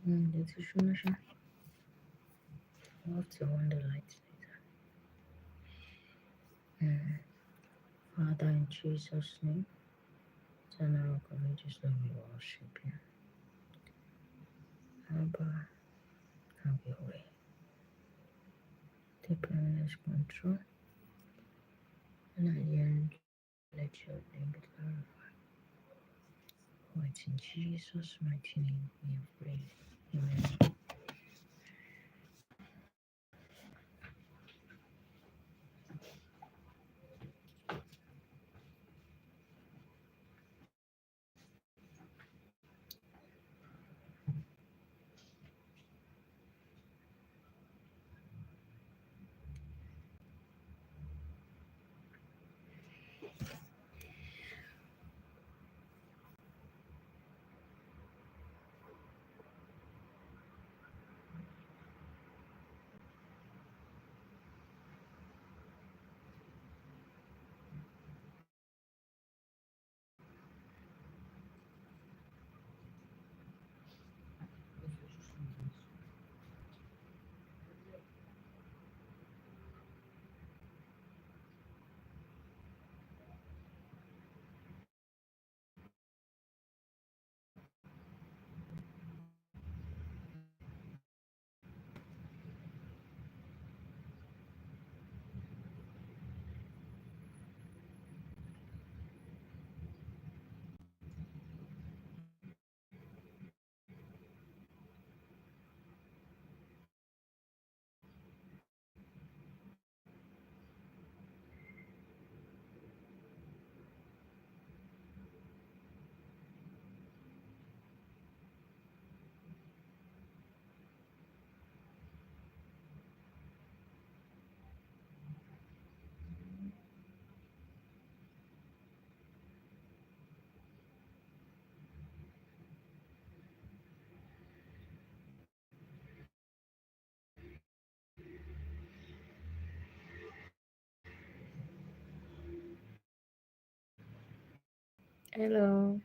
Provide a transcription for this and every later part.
This is Shumasha. I'll have to on the lights later. Father, in Jesus' name, turn our courageous Lord, we worship you. Abba, have your way. Take permanent control. And at the end, let your name be glorified. For it's in Jesus' mighty name we have prayed. Amen. Hello.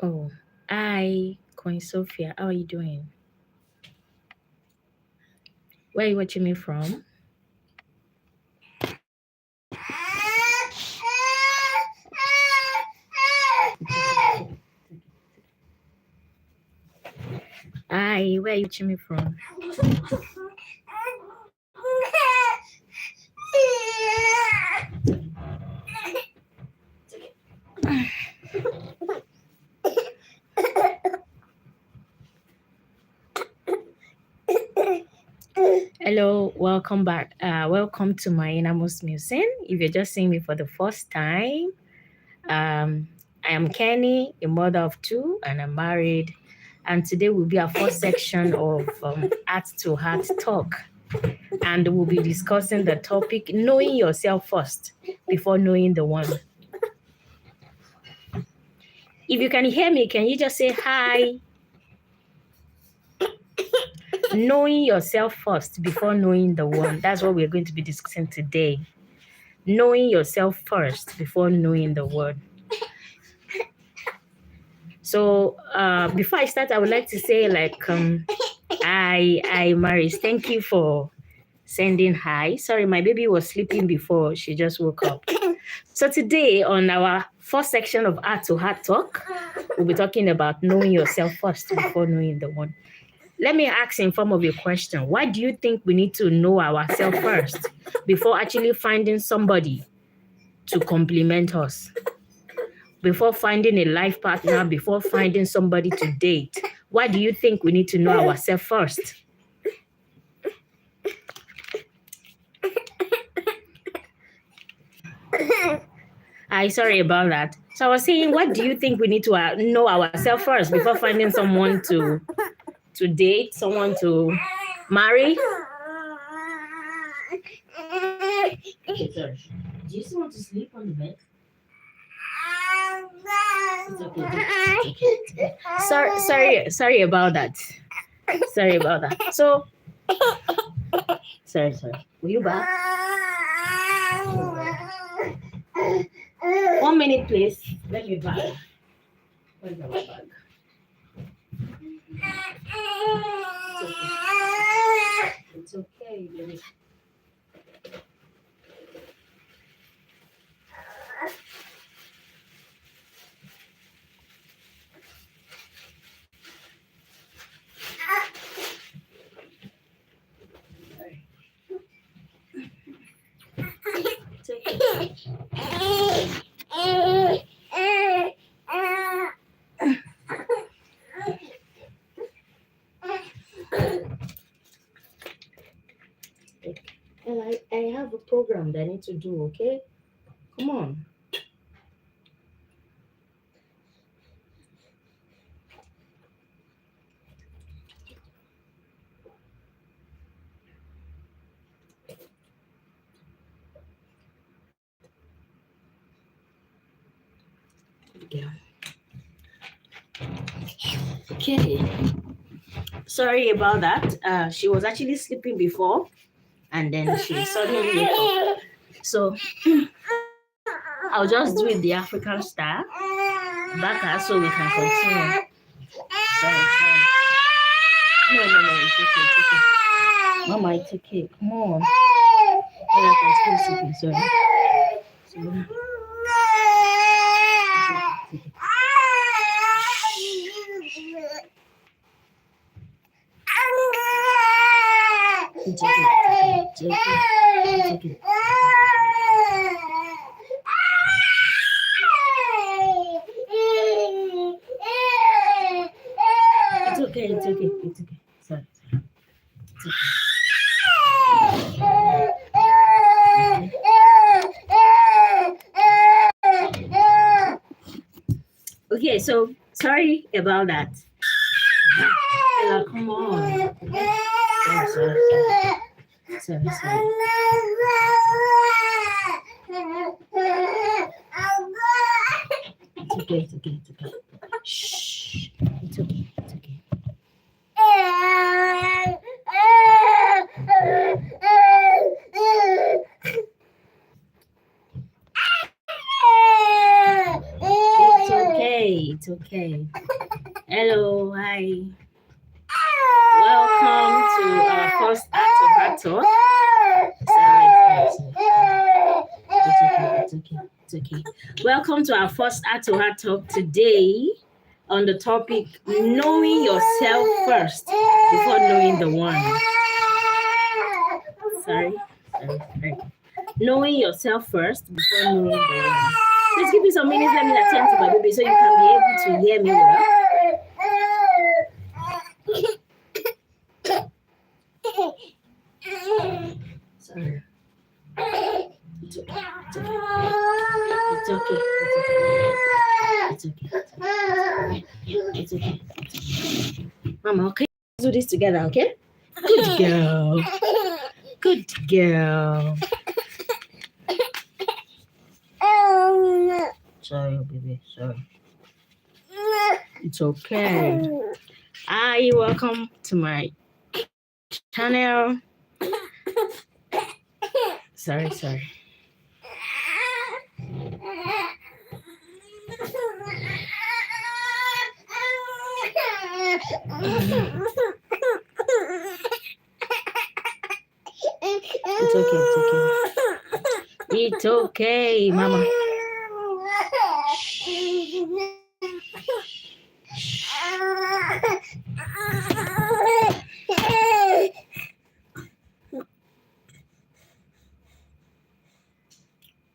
Oh, hi, Queen Sophia. How are you doing? Where are you watching me from? Hi, where are you watching me from? Hello, welcome back. Welcome to my Innermost Museum. If you're just seeing me for the first time, I am Kenny, a mother of two, and I'm married. And today will be our first section of Heart to Heart Talk. And we'll be discussing the topic knowing yourself first before knowing the one. If you can hear me, can you just say hi? Knowing yourself first before knowing the one. That's what we're going to be discussing today. Knowing yourself first before knowing the word. So before I start, I would like to say I Maris, thank you for sending hi. Sorry, my baby was sleeping before. She just woke up. So today on our first section of Heart to Heart Talk, we'll be talking about knowing yourself first before knowing the one. Let me ask in form of a question. Why do you think we need to know ourselves first before actually finding somebody to complement us? Before finding a life partner, before finding somebody to date? Why do you think we need to know ourselves first? Sorry about that. So I was saying, what do you think we need to know ourselves first before finding someone to date, someone to marry? Okay, sorry. Do you still want to sleep on the bed? It's okay. Sorry about that. Sorry about that. So, sorry. Will you back? 1 minute, please. Let me back. Where's my bag? It's okay, baby. It's okay. And I have a program that I need to do, okay? Come on. Yeah. Okay. Sorry about that. She was actually sleeping before, and then she suddenly woke up. So I'll just do it the African style, back her so we can continue. Sorry. No, it's okay. Mama, it's okay. Come on. I continue sleeping. Sorry. It's okay. It's okay. Sorry. It's okay. Okay, so sorry about that. Come on. Sorry. It's okay. Shh. It's okay. It's okay. Hello, hi. Welcome to our first Heart to Heart Talk. It's okay. Welcome to our first Heart to Heart Talk today on the topic knowing yourself first before knowing the one. Sorry. Knowing yourself first before knowing the one. Please give me some minutes. Let me attend to my baby so you can be able to hear me well. Sorry. It's okay. Mama, okay, let's do this together, okay? Good girl. Sorry, baby. Sorry. It's okay. Hi, welcome to my channel. Sorry. It's okay. It's okay, Mama.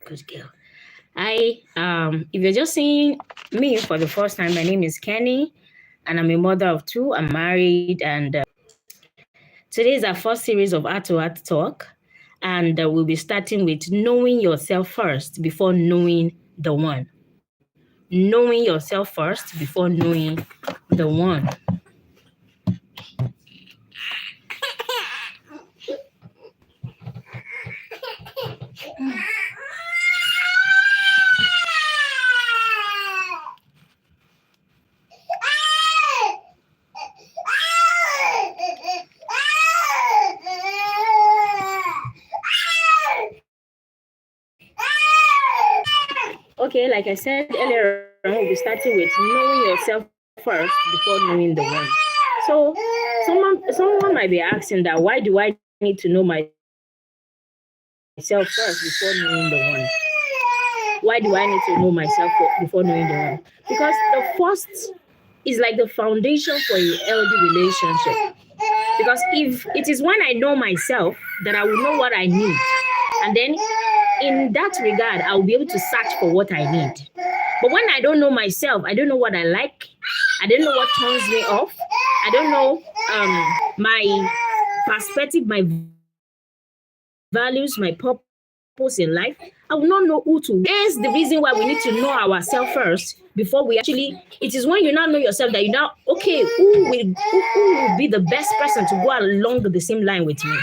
Good girl. If you're just seeing me for the first time, my name is Kenny, and I'm a mother of two. I'm married, and today is our first series of Heart to Heart Talk, and we'll be starting with knowing yourself first before knowing the one. Knowing yourself first before knowing the one. Okay, like I said earlier, we'll be starting with knowing yourself first before knowing the one. So someone might be asking that, why do I need to know myself first before knowing the one? Why do I need to know myself before knowing the one? Because the first is like the foundation for a healthy relationship. Because if it is when I know myself that I will know what I need, and then in that regard, I'll be able to search for what I need. But when I don't know myself, I don't know what I like. I don't know what turns me off. I don't know my perspective, my values, my purpose in life. I will not know who to. That's the reason why we need to know ourselves first before we actually. It is when you now know yourself that you now, okay, who will be the best person to go along the same line with me?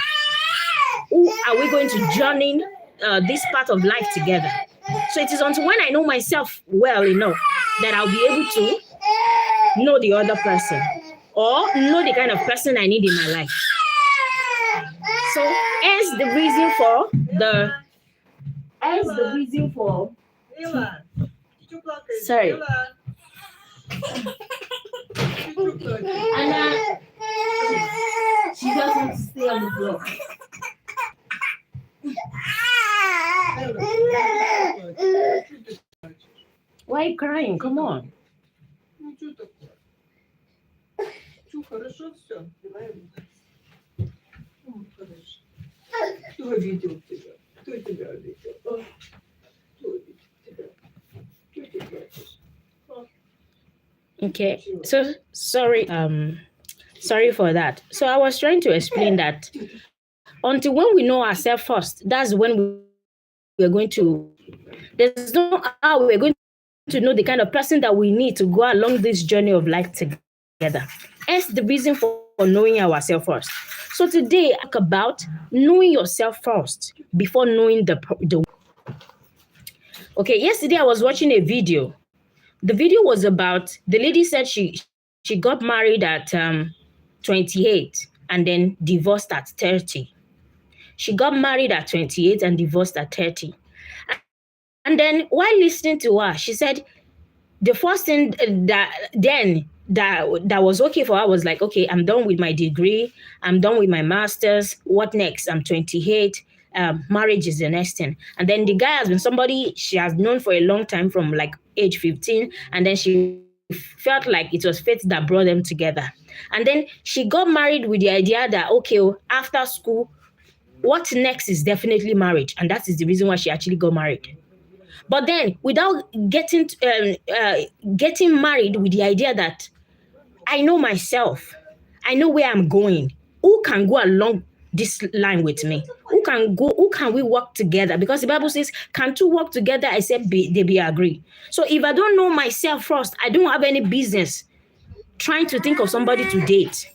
Who are we going to journey this part of life together? So it is until when I know myself well enough that I'll be able to know the other person or know the kind of person I need in my life. So here's the reason for sorry. Anna, she doesn't stay on the floor. Why are you crying? Come on. Okay, so sorry for that. So I was trying to explain that until when we know ourselves first, that's when we're going to, there's no how we're going to know the kind of person that we need to go along this journey of life together. Hence the reason for knowing ourselves first. So today I talk about knowing yourself first before knowing the. Okay, yesterday I was watching a video. The video was about, the lady said she got married at 28 and then divorced at 30. She got married at 28 and divorced at 30. And then while listening to her, she said the first thing that was okay for her was like, okay, I'm done with my degree. I'm done with my master's. What next? I'm 28. Marriage is the next thing. And then the guy has been somebody she has known for a long time from like age 15. And then she felt like it was fate that brought them together. And then she got married with the idea that, okay, after school, what next is definitely marriage. And that is the reason why she actually got married. But then without getting married with the idea that I know myself, I know where I'm going, who can go along this line with me? Who can we work together? Because the Bible says, can two work together except they be agree? So if I don't know myself first, I don't have any business trying to think of somebody to date.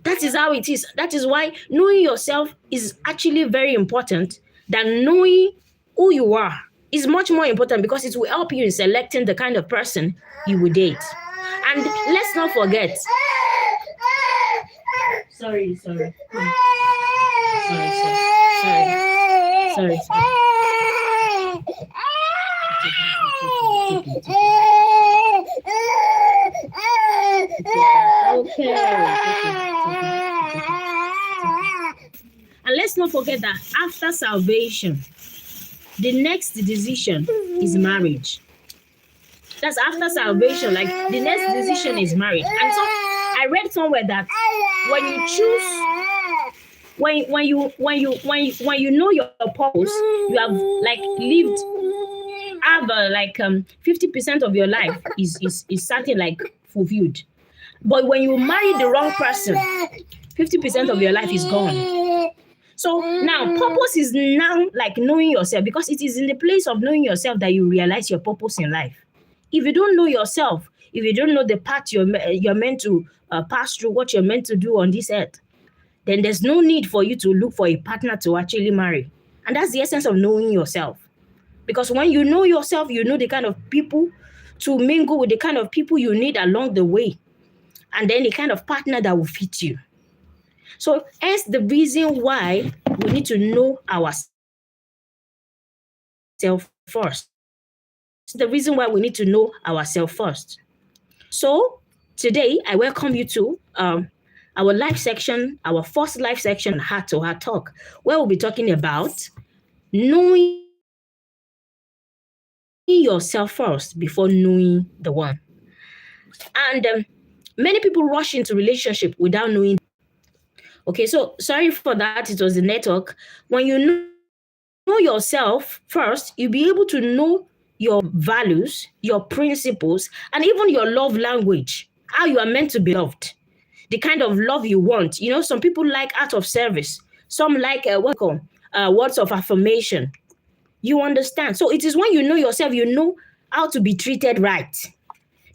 That is how it is. That is why knowing yourself is actually very important than knowing who you are. Is much more important because it will help you in selecting the kind of person you will date. And let's not forget. Sorry. Okay. And let's not forget that after salvation, the next decision is marriage. That's after salvation. Like the next decision is marriage. And so I read somewhere that when you choose, when you know your purpose, you have like lived, have like 50% of your life is something like fulfilled. But when you marry the wrong person, 50% of your life is gone. So now purpose is now like knowing yourself, because it is in the place of knowing yourself that you realize your purpose in life. If you don't know yourself, if you don't know the path you're meant to pass through, what you're meant to do on this earth, then there's no need for you to look for a partner to actually marry. And that's the essence of knowing yourself. Because when you know yourself, you know the kind of people to mingle with, the kind of people you need along the way, and then the kind of partner that will fit you. So that's the reason why we need to know ourselves first. It's the reason why we need to know ourselves first. So today, I welcome you to our live section, our first live section, Heart to Heart Talk, where we'll be talking about knowing yourself first before knowing the one. And many people rush into relationship without knowing. Okay, so sorry for that. It was the network. When you know yourself first, you'll be able to know your values, your principles, and even your love language, how you are meant to be loved, the kind of love you want. You know, some people like acts of service, some like words of affirmation. You understand? So it is when you know yourself, you know how to be treated right.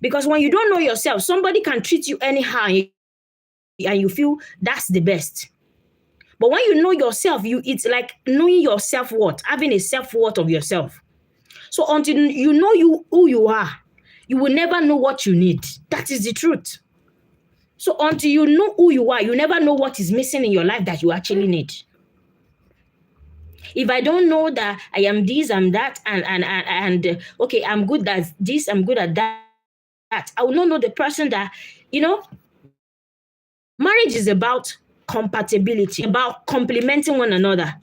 Because when you don't know yourself, somebody can treat you anyhow and you feel that's the best. But when you know yourself, it's like knowing your self-worth, having a self-worth of yourself. So until you know who you are, you will never know what you need. That is the truth. So until you know who you are, you never know what is missing in your life that you actually need. If I don't know that I am this, I'm that, and okay, I'm good at this, I'm good at that, I will not know the person that, marriage is about compatibility, about complementing one another.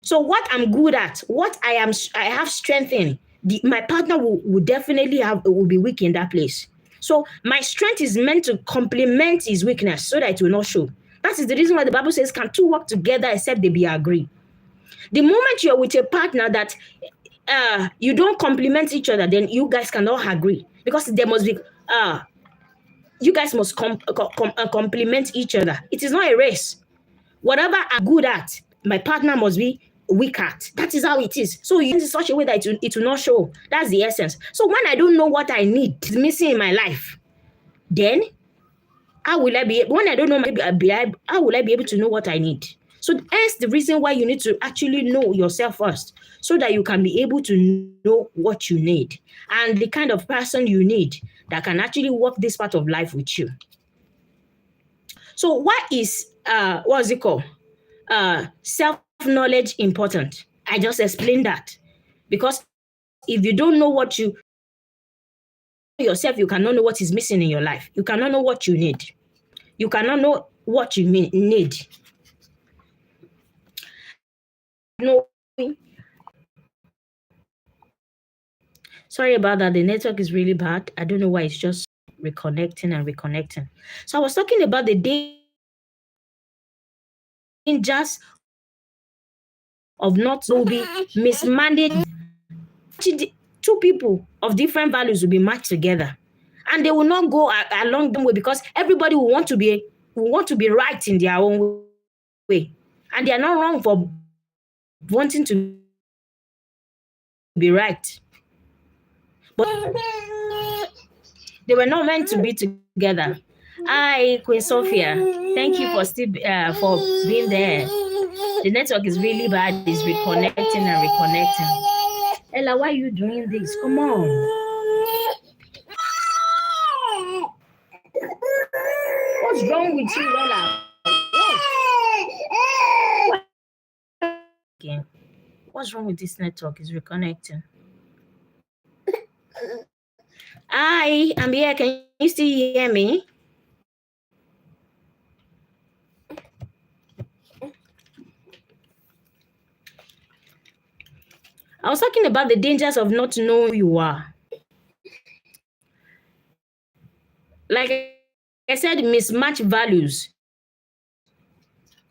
So what I'm good at, what I have strength in, my partner will definitely will be weak in that place. So my strength is meant to complement his weakness so that it will not show. That is the reason why the Bible says, can two work together except they be agree? The moment you're with a partner that you don't complement each other, then you guys cannot agree, because there must be you guys must complement each other. It is not a race. Whatever I'm good at, my partner must be weak at. That is how it is. So you in such a way that it will not show. That's the essence. So when I don't know what I need is missing in my life, then how will I be? When I don't know, how will I be able to know what I need? So that's the reason why you need to actually know yourself first, so that you can be able to know what you need and the kind of person you need that can actually work this part of life with you. So what is what's it called? Self-knowledge important? I just explained that, because if you don't know what you yourself, you cannot know what is missing in your life. You cannot know what you need. You cannot know what you need. No. Sorry about that. The network is really bad. I don't know why it's just reconnecting and reconnecting. So I was talking about the dangers of not to be mismanaged. Two people of different values will be matched together, and they will not go along the way, because everybody will want to be right in their own way, and they are not wrong for wanting to be right, but they were not meant to be together. Hi, Queen Sophia. Thank you for for being there. The network is really bad. It's reconnecting and reconnecting. Ella, why are you doing this? Come on. What's wrong with you, Ella? Again. What's wrong with this network? It's reconnecting. Hi, I'm here. Can you still hear me? I was talking about the dangers of not knowing who you are. Like I said, mismatch values.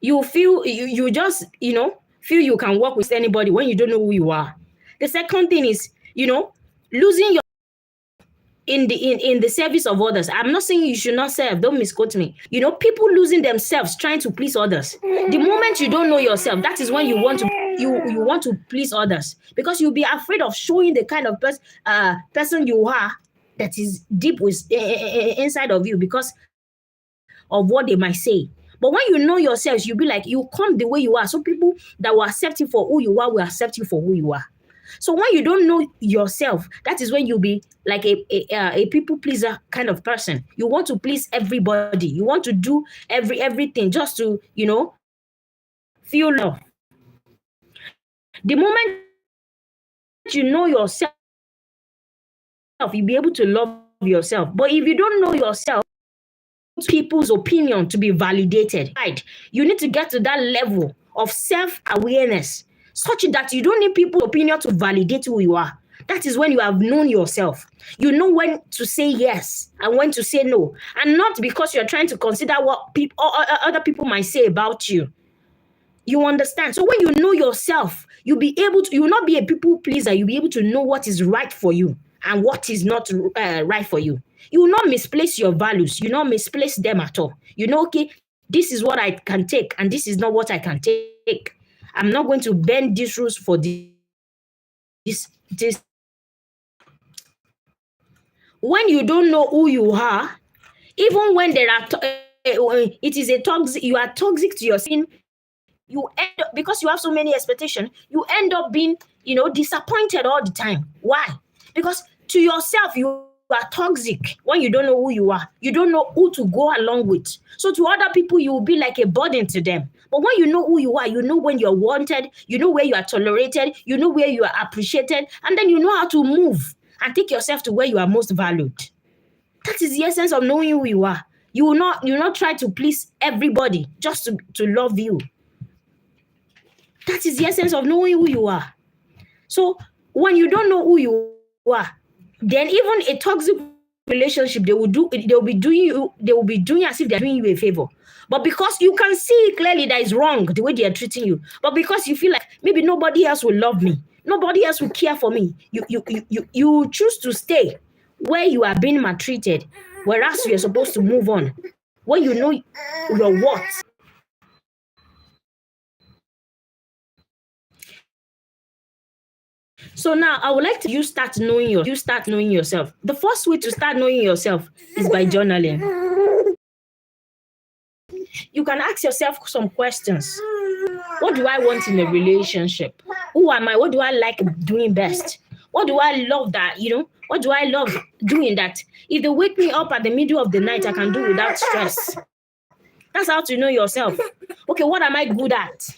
You feel you just feel you can work with anybody when you don't know who you are. The second thing is losing your in the service of others. I'm not saying you should not serve, don't misquote me. People losing themselves trying to please others. The moment you don't know yourself, that is when you want to please others, because you'll be afraid of showing the kind of person you are that is deep inside of you because of what they might say. But when you know yourself, you'll be like, you come the way you are. So people that will accept you for who you are will accept you for who you are. So when you don't know yourself, that is when you'll be like a people pleaser kind of person. You want to please everybody. You want to do everything just to, feel love. The moment you know yourself, you'll be able to love yourself. But if you don't know yourself, people's opinion to be validated, right? You need to get to that level of self-awareness such that you don't need people's opinion to validate who you are. That is when you have known yourself. You know when to say yes and when to say no, and not because you're trying to consider what other people might say about you. You understand? So when you know yourself, you will not be a people pleaser. You'll be able to know what is right for you and what is not right for you. You will not misplace your values. You will not misplace them at all. Okay, this is what I can take and this is not what I can take. I'm not going to bend these rules for this. When you don't know who you are, even when there are, it is a toxic, you are toxic to yourself. You end up, because you have so many expectations, you end up being, disappointed all the time. Why? Because to yourself, you are toxic when you don't know who you are. You don't know who to go along with. So to other people, you will be like a burden to them. But when you know who you are, you know when you're wanted, you know where you are tolerated, you know where you are appreciated, and then you know how to move and take yourself to where you are most valued. That is the essence of knowing who you are. You will not try to please everybody just to love you. That is the essence of knowing who you are. So when you don't know who you are, then even a toxic relationship, they will be doing as if they're doing you a favor. But because you can see clearly that is wrong the way they are treating you, but because you feel like maybe nobody else will love me, nobody else will care for me, you choose to stay where you are being maltreated, whereas you're supposed to move on when you know your worth. So now I would like to you start knowing yourself. The first way to start knowing yourself is by journaling. You can ask yourself some questions. What do I want in a relationship? Who am I? What do I like doing best? What do I love what do I love doing that if they wake me up at the middle of the night, I can do without stress? That's how to know yourself. Okay, what am I good at?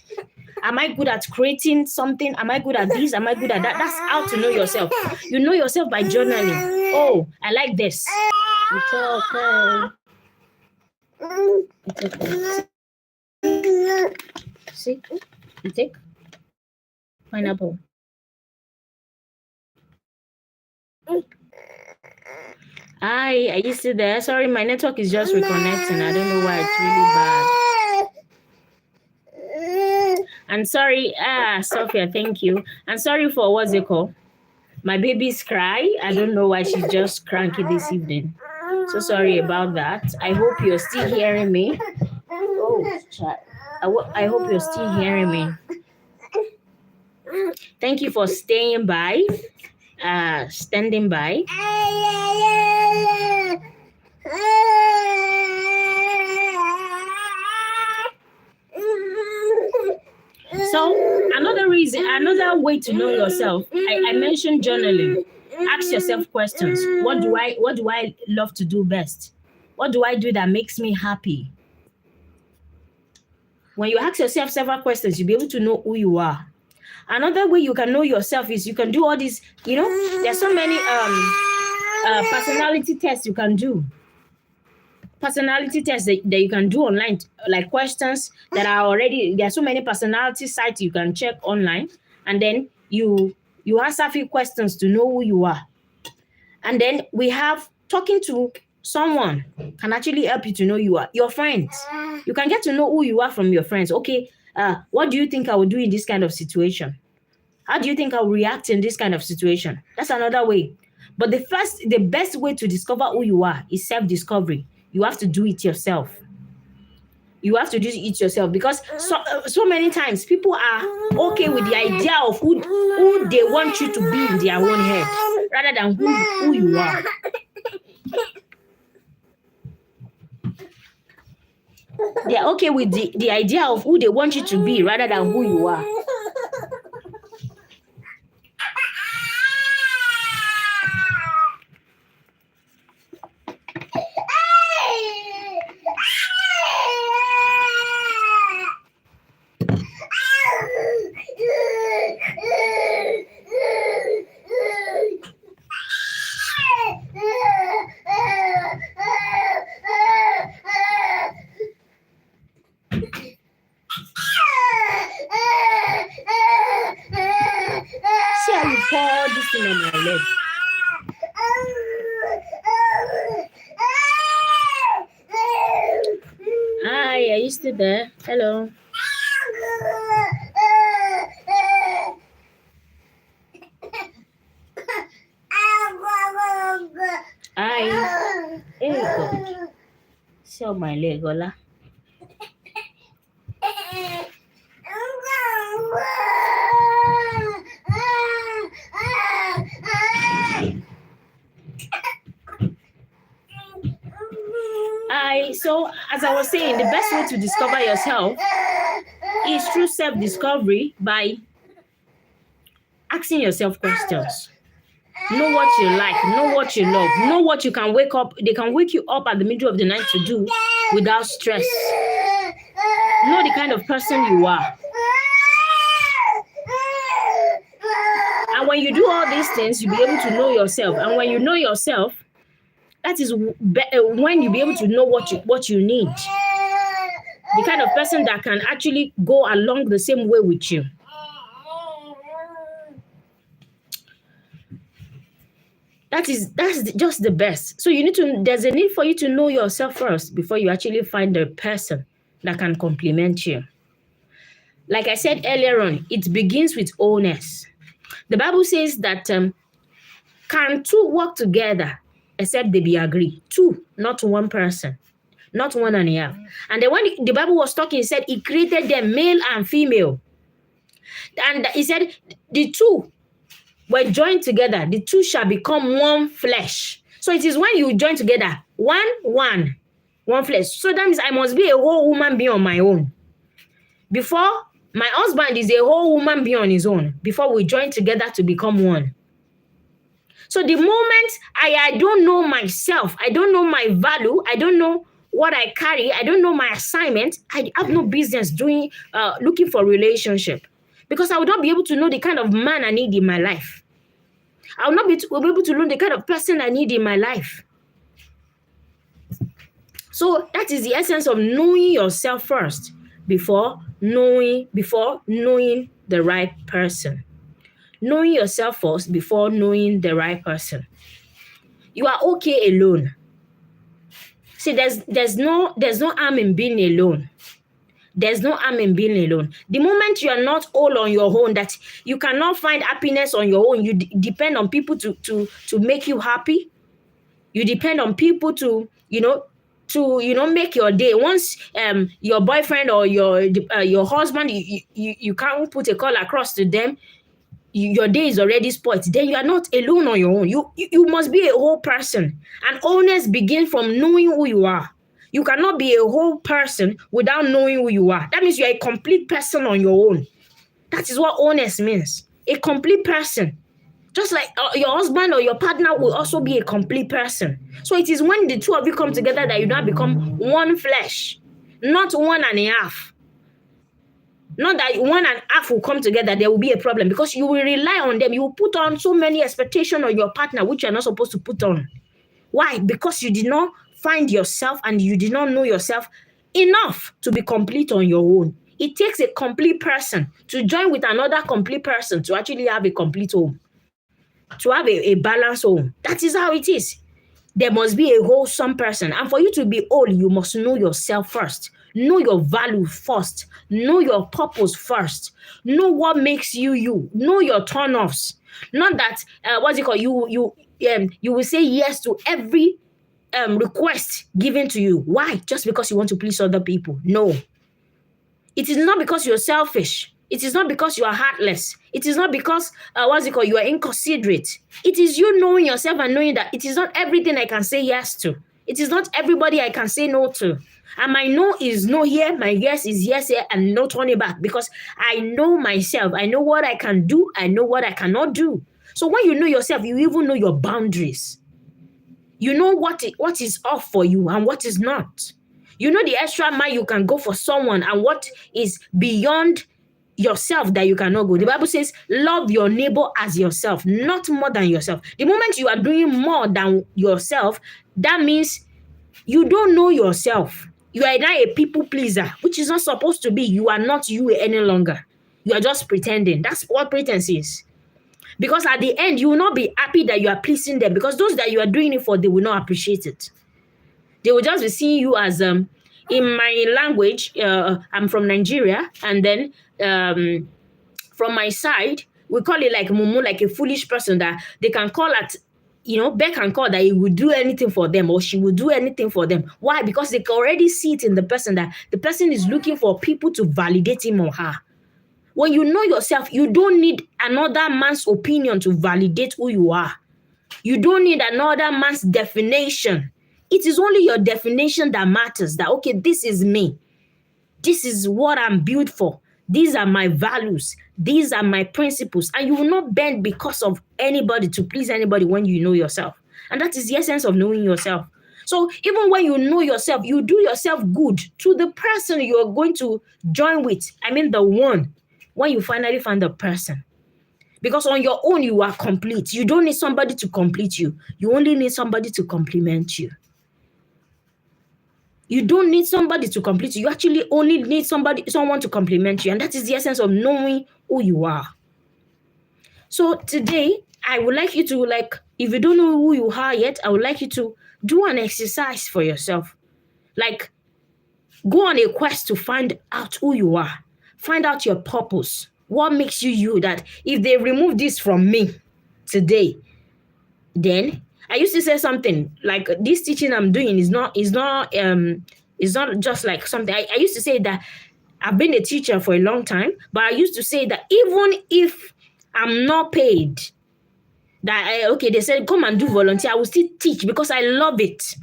Am I good at creating something? Am I good at this? Am I good at that? That's how to know yourself. You know yourself by journaling. Oh, I like this. It's okay. It's okay. See? You take pineapple. Hi, are you still there? Sorry, my network is just reconnecting. I don't know why it's really bad. I'm sorry, Sophia, thank you. I'm sorry for what's it called? My baby's cry. I don't know why she's just cranky this evening. So sorry about that. I hope you're still hearing me. Oh, I hope you're still hearing me. Thank you for staying by, standing by. So another way to know yourself, I mentioned journaling. Ask yourself questions. What do I love to do best? What do I do that makes me happy? When you ask yourself several questions, you'll be able to know who you are. Another way you can know yourself is you can do all these, there's so many personality tests you can do. Personality tests that you can do online, like questions that are already, there are so many personality sites you can check online, and then you You answer a few questions to know who you are. And then we have talking to someone can actually help you to know you are. Your friends. You can get to know who you are from your friends. Okay, what do you think I would do in this kind of situation? How do you think I'll react in this kind of situation? That's another way. But the best way to discover who you are is self-discovery. You have to do it yourself. You have to do it yourself, because so many times people are okay with the idea of who they want you to be in their own head, rather than who you are. They're okay with the idea of who they want you to be rather than who you are. See how you pour this thing on my leg. Hi, are you still there? Hello. Hi. Hey, God. See on my leg, Ola. So as I was saying, the best way to discover yourself is through self-discovery, by asking yourself questions. Know what you like, know what you love, know what you can wake up. They can wake you up at the middle of the night to do without stress. Know the kind of person you are. And when you do all these things, you'll be able to know yourself. And when you know yourself, that is when you'll be able to know what you need. The kind of person that can actually go along the same way with you. That's just the best. So there's a need for you to know yourself first before you actually find the person that can complement you. Like I said earlier on, it begins with wholeness. The Bible says that can two work together except they be agree? Two, not one person, not one and a half. And then when the Bible was talking, it said he created them male and female. And he said the two were joined together, the two shall become one flesh. So it is when you join together, one flesh. So that means I must be a whole human being on my own. Before my husband is a whole human being on his own, before we join together to become one. So the moment I don't know myself, I don't know my value, I don't know what I carry, I don't know my assignment, I have no business looking for a relationship, because I would not be able to know the kind of man I need in my life. I will not be able to know the kind of person I need in my life. So that is the essence of knowing yourself first before knowing the right person. Knowing yourself first before knowing the right person. You are okay alone. See, there's no harm in being alone. There's no harm in being alone. The moment you are not all on your own, that you cannot find happiness on your own, you depend on people to make you happy. You depend on people to make your day. Once your boyfriend or your husband, you can't put a call across to them, your day is already spoiled. Then you are not alone on your own. You must be a whole person. And wholeness begins from knowing who you are. You cannot be a whole person without knowing who you are. That means you are a complete person on your own. That is what wholeness means. A complete person. Just like your husband or your partner will also be a complete person. So it is when the two of you come together that you now become one flesh, not one and a half. Not that one and a half will come together, there will be a problem, because you will rely on them. You will put on so many expectations on your partner, which you're not supposed to put on. Why? Because you did not find yourself and you did not know yourself enough to be complete on your own. it takes a complete person to join with another complete person to actually have a complete home, to have a balanced home. That is how it is. There must be a wholesome person. And for you to be whole, you must know yourself first. Know your value first. Know your purpose first. Know what makes you you. Know your turn-offs. Not that, what's it called? You will say yes to every request given to you. Why? Just because you want to please other people. No. It is not because you're selfish. It is not because you are heartless. It is not because, you are inconsiderate. It is you knowing yourself and knowing that it is not everything I can say yes to. It is not everybody I can say no to. And my no is no here, my yes is yes here, and no turning back, because I know myself. I know what I can do. I know what I cannot do. So when you know yourself, you even know your boundaries. You know what is off for you and what is not. You know the extra mile you can go for someone and what is beyond yourself that you cannot go. The Bible says, love your neighbor as yourself, not more than yourself. The moment you are doing more than yourself, that means you don't know yourself. You are now a people pleaser, which is not supposed to be. You are not you any longer. You are just pretending. That's what pretense is. Because at the end, you will not be happy that you are pleasing them, because those that you are doing it for, they will not appreciate it. They will just be seeing you as, in my language, I'm from Nigeria, and then from my side, we call it like mumu, like a foolish person that they can call at, beck and call that he will do anything for them or she will do anything for them. Why? Because they can already see it in the person that the person is looking for people to validate him or her. When you know yourself, you don't need another man's opinion to validate who you are. You don't need another man's definition. It is only your definition that matters, that, okay, this is me. This is what I'm built for. These are my values. These are my principles. And you will not bend because of anybody to please anybody when you know yourself. And that is the essence of knowing yourself. So even when you know yourself, you do yourself good to the person you are going to join with. I mean, the one, when you finally find the person. Because on your own, you are complete. You don't need somebody to complete you. You only need somebody to complement you. You don't need somebody to complete you. You actually only need someone to complement you. And that is the essence of knowing who you are. So today, I would like you to, if you don't know who you are yet, I would like you to do an exercise for yourself. Go on a quest to find out who you are. Find out your purpose. What makes you you, that if they remove this from me today, then I used to say something like, this teaching I'm doing is not just like something. I used to say that I've been a teacher for a long time, but I used to say that even if I'm not paid, that they said, come and do volunteer, I will still teach because I love it.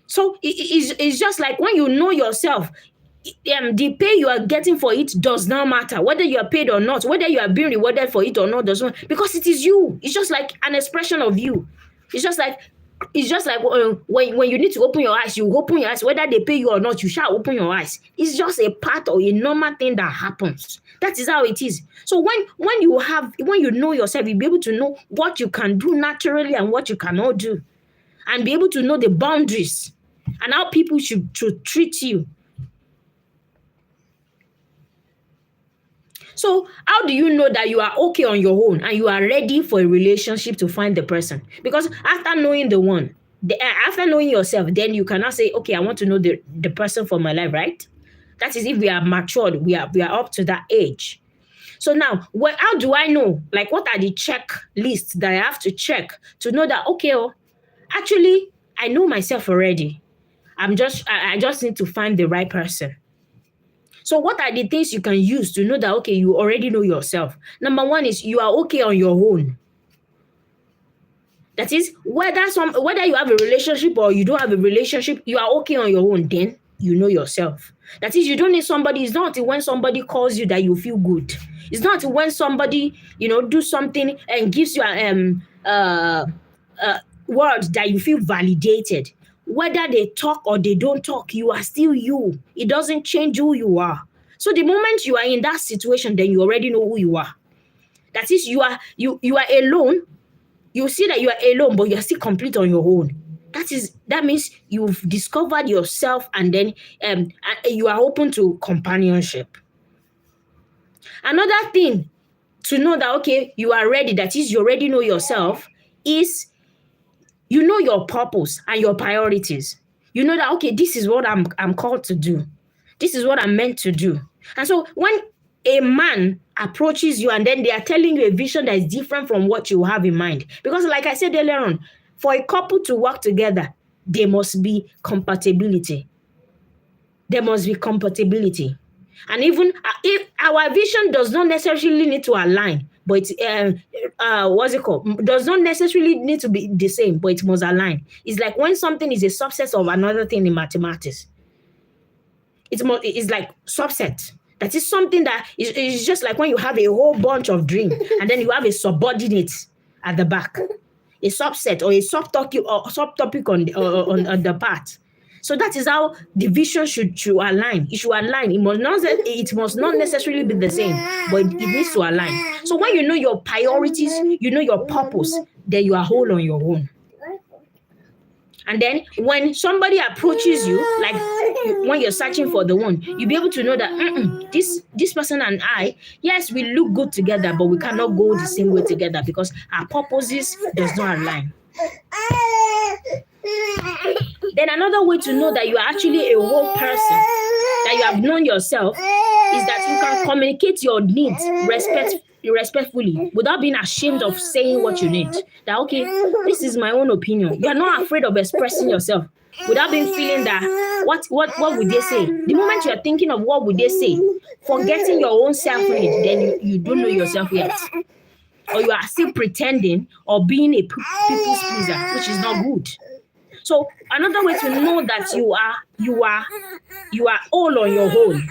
So it's just like when you know yourself, the pay you are getting for it does not matter. Whether you are paid or not, whether you are being rewarded for it or not, doesn't matter, because it is you. It's just like an expression of you. It's just like when you need to open your eyes, you open your eyes. Whether they pay you or not, you shall open your eyes. It's just a part of a normal thing that happens. That is how it is. So when you know yourself, you'll be able to know what you can do naturally and what you cannot do, and be able to know the boundaries and how people should treat you. So how do you know that you are okay on your own and you are ready for a relationship to find the person? Because after knowing after knowing yourself, then you cannot say, okay, I want to know the person for my life, right? That is if we are matured, we are up to that age. So now, how do I know? What are the checklists that I have to check to know that, okay, actually, I know myself already. I just need to find the right person. So what are the things you can use to know that, okay, you already know yourself? Number one is you are okay on your own. That is, whether you have a relationship or you don't have a relationship, you are okay on your own, then you know yourself. That is, you don't need somebody. It's not until when somebody calls you that you feel good. It's not until when somebody, do something and gives you a word that you feel validated. Whether they talk or they don't talk, you are still you. It doesn't change who you are. So the moment you are in that situation, then you already know who you are. That is, you are alone. You see that you are alone, but you are still complete on your own. That means you've discovered yourself, and then you are open to companionship. Another thing to know that, okay, you are ready, that is, you already know yourself, is you know your purpose and your priorities. You know that, okay, this is what I'm called to do. This is what I'm meant to do. And so when a man approaches you and then they are telling you a vision that is different from what you have in mind, because like I said earlier on, for a couple to work together, there must be compatibility. There must be compatibility. And even if our vision does not necessarily need to align, but what's it called? Does not necessarily need to be the same, but it must align. It's like when something is a subset of another thing in mathematics. It's like subset. That is something that is just like when you have a whole bunch of dreams and then you have a subordinate at the back, a subset or a subtopic on the part. So that is how the vision should align. It should align. It must not necessarily be the same, but it needs to align. So when you know your priorities, you know your purpose, then you are whole on your own. And then when somebody approaches you, like when you're searching for the one, you'll be able to know that this person and I, yes, we look good together, but we cannot go the same way together because our purposes does not align. Then another way to know that you are actually a whole person, that you have known yourself, is that you can communicate your needs respectfully without being ashamed of saying what you need. That, okay, this is my own opinion. You are not afraid of expressing yourself without being feeling that what would they say? The moment you are thinking of what would they say, forgetting your own self-need, then you don't know yourself yet. Or you are still pretending or being a people's pleaser, which is not good. So another way to know that you are all on your own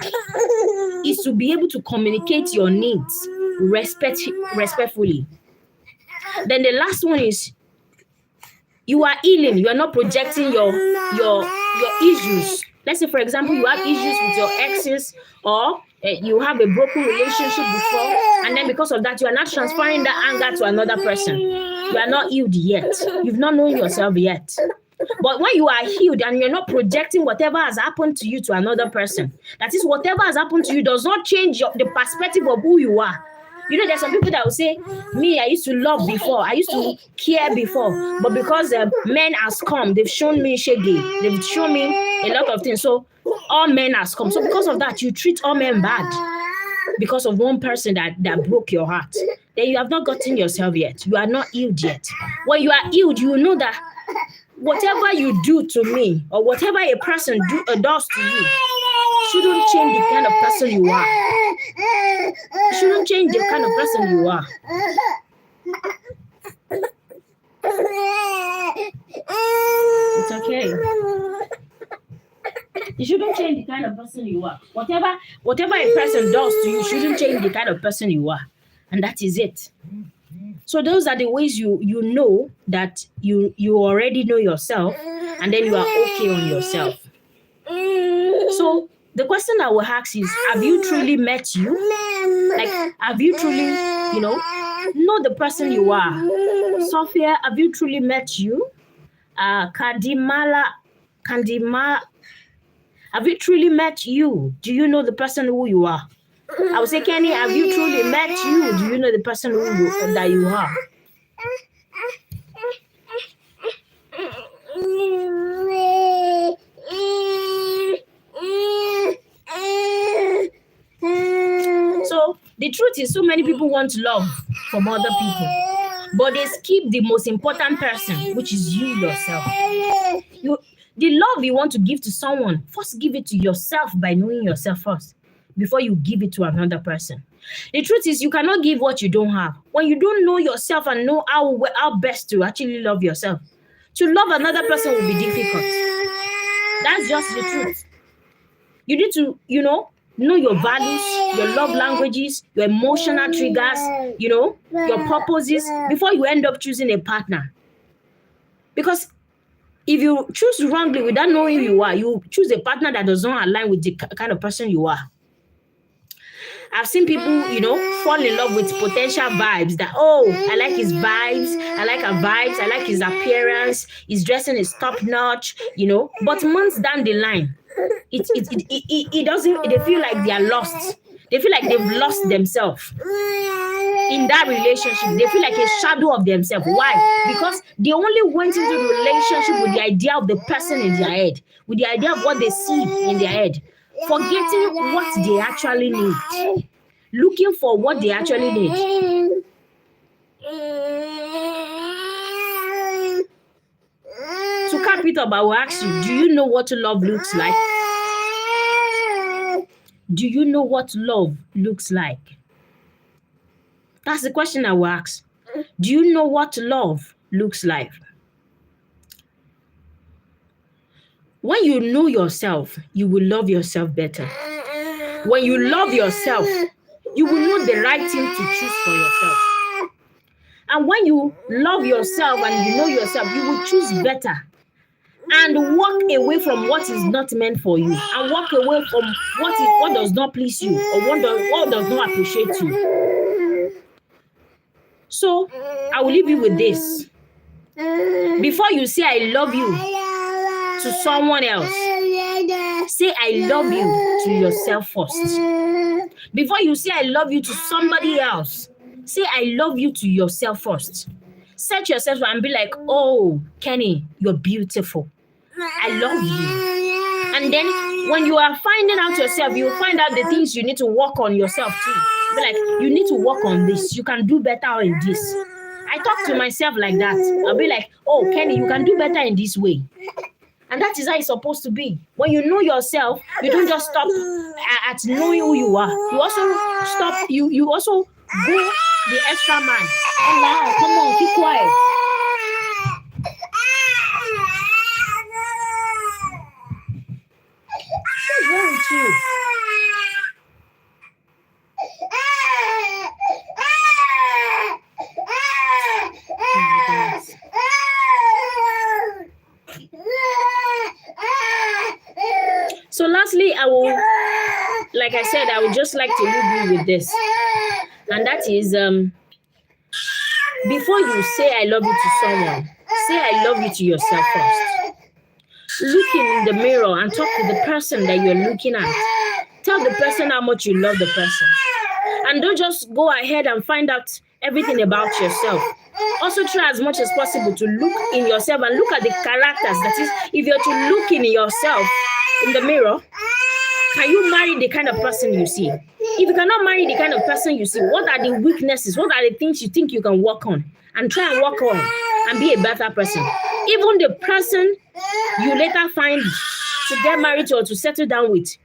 is to be able to communicate your needs respectfully. Then the last one is you are healing. You are not projecting your issues. Let's say, for example, you have issues with your exes, or you have a broken relationship before, and then because of that, you are not transferring that anger to another person. You are not healed yet. You've not known yourself yet. But when you are healed and you're not projecting whatever has happened to you to another person, that is, whatever has happened to you does not change the perspective of who you are. You know, there's some people that will say, me, I used to love before. I used to care before. But because men has come, they've shown me shaggy. They've shown me a lot of things. So all men has come. So because of that, you treat all men bad because of one person that broke your heart. Then you have not gotten yourself yet. You are not healed yet. When you are healed, you know that whatever you do to me or whatever a person does to you shouldn't change the kind of person you are. Shouldn't change the kind of person you are. It's okay. You shouldn't change the kind of person you are. Whatever a person does to you shouldn't change the kind of person you are. And that is it. So those are the ways you know that you already know yourself, and then you are okay on yourself. So the question I will ask is, have you truly met you? Like, have you truly, know the person you are? Sophia, have you truly met you? Kandima, have you truly met you? Do you know the person who you are? I would say, Kenny, have you truly met you? Do you know the person that you are? So the truth is, so many people want love from other people, but they skip the most important person, which is you yourself. The love you want to give to someone, first give it to yourself by knowing yourself first, before you give it to another person. The truth is, you cannot give what you don't have. When you don't know yourself and know how best to actually love yourself, to love another person will be difficult. That's just the truth. You need to, know your values, your love languages, your emotional triggers, your purposes before you end up choosing a partner. Because if you choose wrongly without knowing who you are, you choose a partner that does not align with the kind of person you are. I've seen people, fall in love with potential vibes that, oh, I like his vibes, I like her vibes, I like his appearance, his dressing is top notch, but months down the line, it doesn't, they feel like they are lost. They feel like they've lost themselves in that relationship. They feel like a shadow of themselves. Why? Because they only went into the relationship with the idea of the person in their head, with the idea of what they see in their head, forgetting what they actually need, looking for what they actually need. To cap it up, I will ask you, do you know what love looks like? Do you know what love looks like? That's the question I will ask. Do you know what love looks like? When you know yourself, you will love yourself better. When you love yourself, you will know the right thing to choose for yourself. And when you love yourself and you know yourself, you will choose better and walk away from what is not meant for you, and walk away from what does not please you, or what does not appreciate you. So I will leave you with this. Before you say I love you to someone else, say I love you to yourself first. Before you say I love you to somebody else, say I love you to yourself first. Set yourself and be like, oh, Kenny, you're beautiful. I love you. And then when you are finding out yourself, you find out the things you need to work on yourself too. Be like, you need to work on this. You can do better in this. I talk to myself like that. I'll be like, oh, Kenny, you can do better in this way. And that is how it's supposed to be. When you know yourself, you don't just stop at knowing who you are. You also stop, you also go the extra man. Allah, come on, keep quiet. What's wrong with you? So lastly, like I said, I would just like to leave you with this. And that is, before you say I love you to someone, say I love you to yourself first. Look in the mirror and talk to the person that you're looking at. Tell the person how much you love the person. And don't just go ahead and find out everything about yourself. Also try as much as possible to look in yourself and look at the characters. That is, if you're to look in yourself in the mirror, can you marry the kind of person you see? If you cannot marry the kind of person you see, what are the weaknesses? What are the things you think you can work on? And try and work on and be a better person. Even the person you later find to get married to or to settle down with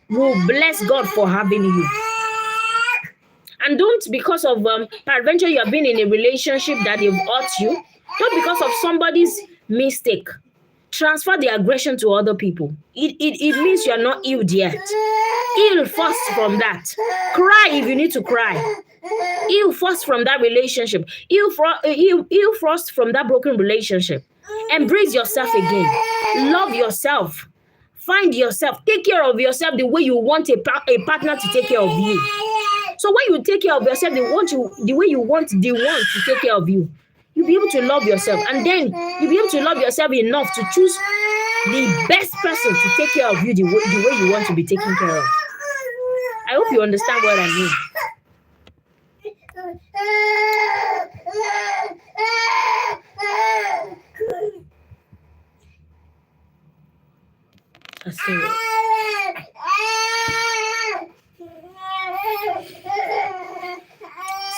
will bless God for having you. And don't, because of peradventure you have been in a relationship that they've hurt you, not because of somebody's mistake, transfer the aggression to other people. It means you're not healed yet. Heal first from that. Cry if you need to cry. Heal first from that relationship. Heal first from that broken relationship. Embrace yourself again. Love yourself. Find yourself. Take care of yourself the way you want a partner to take care of you. So when you take care of yourself the way you want the one to take care of you, you'll be able to love yourself. And then you'll be able to love yourself enough to choose the best person to take care of you the way you want to be taken care of. I hope you understand what I mean.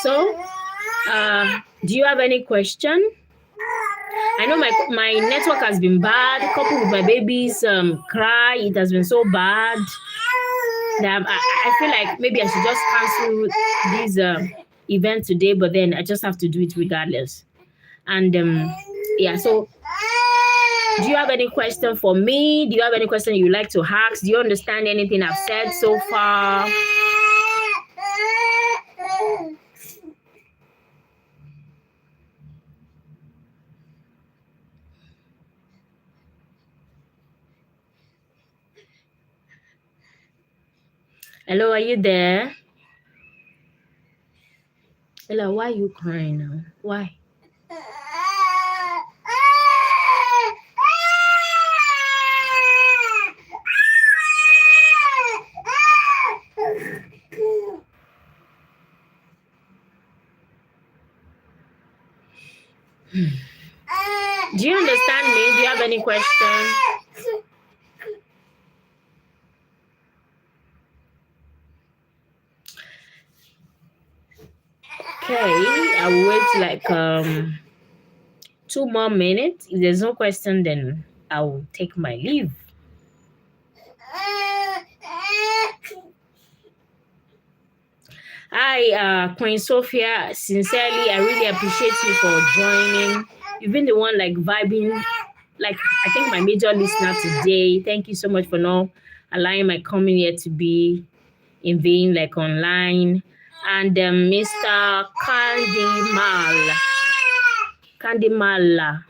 So, do you have any question? I know my network has been bad, coupled with my baby's cry. It has been so bad that I feel like maybe I should just cancel this event today, but then I just have to do it regardless. And yeah, so do you have any question for me? Do you have any question you'd like to ask? Do you understand anything I've said so far? Hello, are you there? Hello, why are you crying now? Why? Do you understand me? Do you have any questions? Okay, I will wait like 2 more minutes. If there's no question, then I will take my leave. Hi, Queen Sophia. Sincerely, I really appreciate you for joining. You've been the one like vibing, like I think my major listener today. Thank you so much for not allowing my coming here to be in vain, like online. And Mr. Candimala,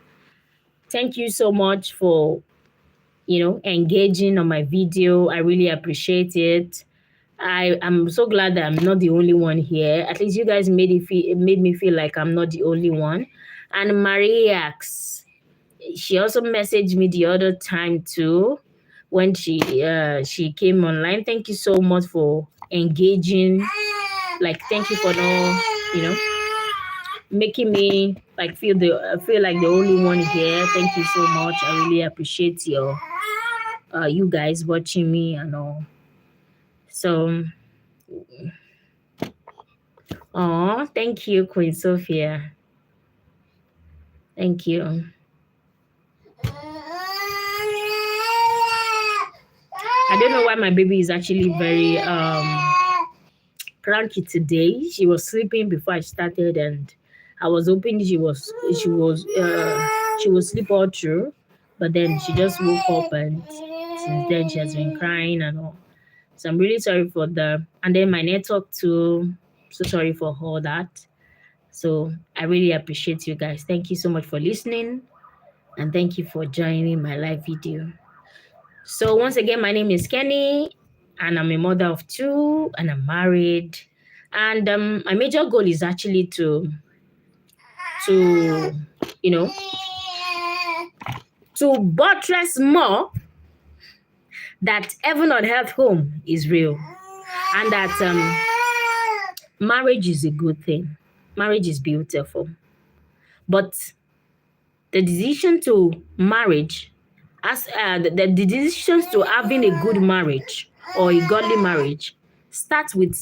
thank you so much for engaging on my video. I really appreciate it. I am so glad that I'm not the only one here. At least you guys made me feel like I'm not the only one. And Mariax, she also messaged me the other time too when she came online. Thank you so much for engaging. Like, thank you for not making me like feel like the only one here. Thank you so much. I really appreciate you guys watching me and all. So, thank you, Queen Sophia. Thank you. I don't know why my baby is actually very cranky today. She was sleeping before I started, and I was hoping she would sleep all through, but then she just woke up, and since then she has been crying and all. So I'm really sorry for and then my network too. So sorry for all that. So I really appreciate you guys. Thank you so much for listening, and thank you for joining my live video. So once again, my name is Kenny, and I'm a mother of 2, and I'm married. And my major goal is actually to buttress more that heaven on earth home is real, and that marriage is a good thing. Marriage is beautiful, but the decision to marriage, the decisions to having a good marriage or a godly marriage starts with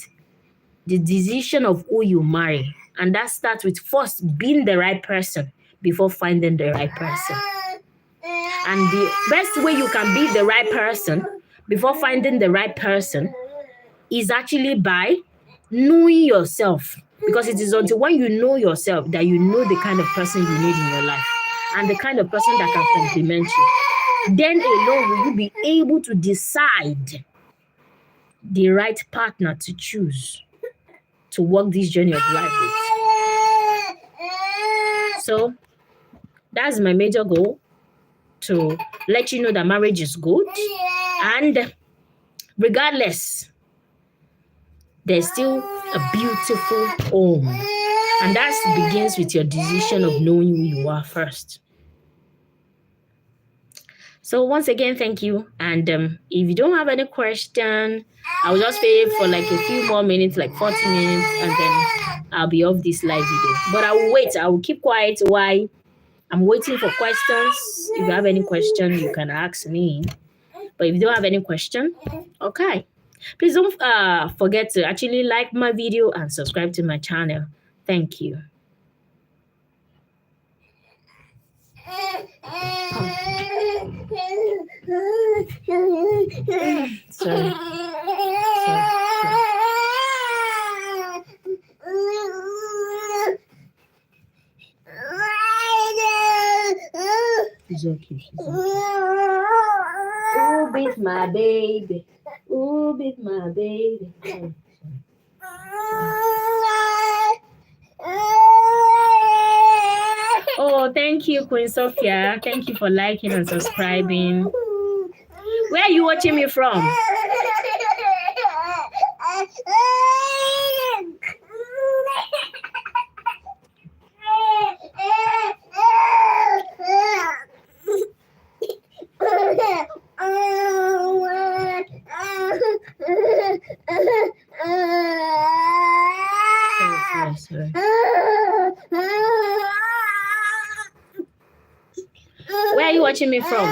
the decision of who you marry, and that starts with first being the right person before finding the right person. And the best way you can be the right person before finding the right person is actually by knowing yourself, because it is until when you know yourself that you know the kind of person you need in your life and the kind of person that can complement you. Then alone will you be able to decide the right partner to choose to walk this journey of life with. So that's my major goal, to let you know that marriage is good, and regardless, there's still a beautiful home, and that begins with your decision of knowing who you are first. So once again, thank you. And if you don't have any question, I'll just stay for like a few more minutes, like 40 minutes, and then I'll be off this live video. But I will wait. I will keep quiet while I'm waiting for questions. If you have any question, you can ask me. But if you don't have any question, okay. Please don't forget to actually like my video and subscribe to my channel. Thank you. Sorry. She's okay. Oh, beat my baby. Oh, beat my baby. Oh, thank you, Queen Sophia. Thank you for liking and subscribing. Where are you watching me from? watching me from?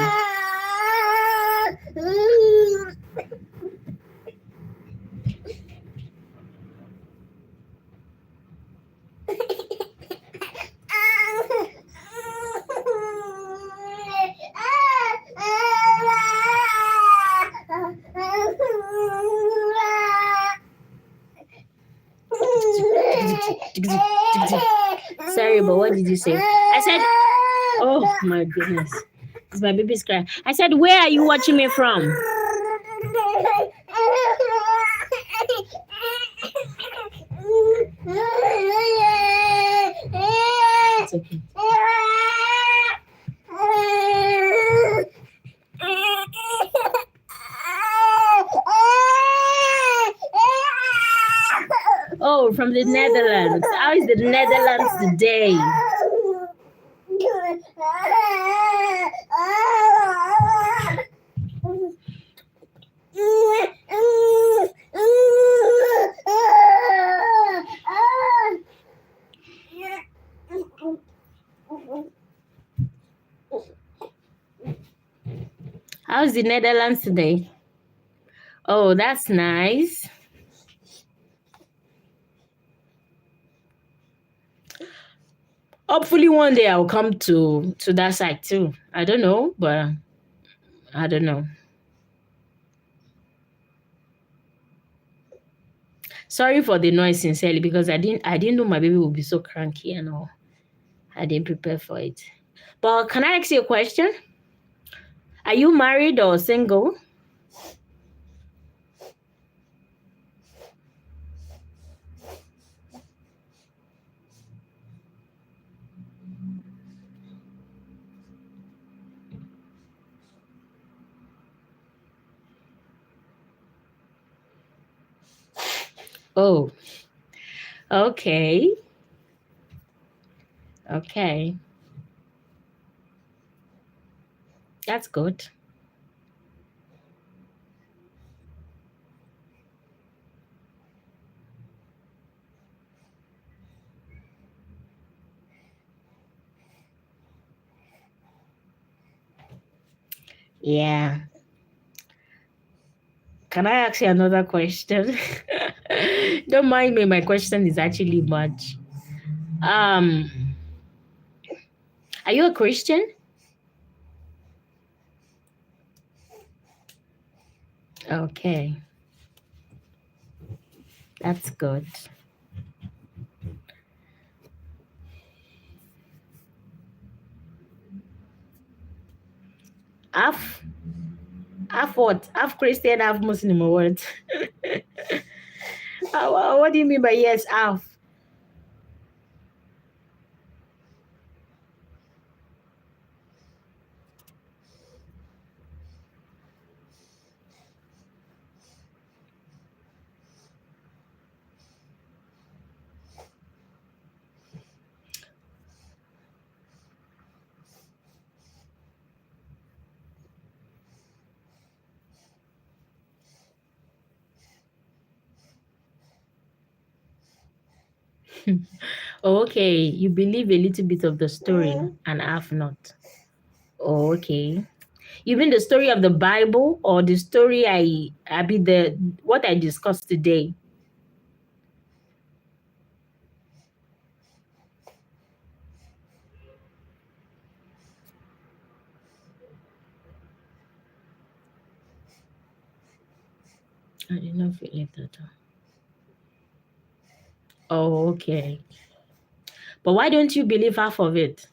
Sorry, but what did you say? I said, oh my goodness. It's my baby's crying. I said, where are you watching me from? It's okay. Oh, from the Netherlands. How is the Netherlands today? How's the Netherlands today? Oh, that's nice. Hopefully one day I'll come to that side too. I don't know, but I don't know. Sorry for the noise, sincerely, because I didn't know my baby would be so cranky and all. I didn't prepare for it. But can I ask you a question? Are you married or single? Oh, okay. Okay. That's good. Yeah. Can I ask you another question? Don't mind me, my question is actually much. Are you a Christian? Okay. That's good. Half what? Half Christian, half Muslim, or what? What do you mean by yes, half? Okay, you believe a little bit of the story and half not. Okay. You mean the story of the Bible or the story I be the what I discussed today? I did not feel it at all. Oh, okay. But why don't you believe half of it?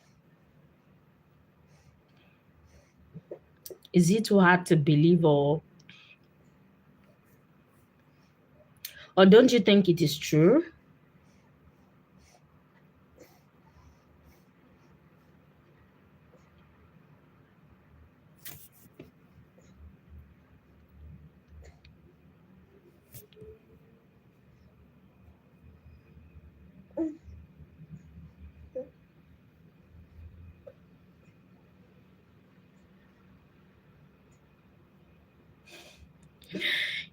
Is it too hard to believe, or don't you think it is true?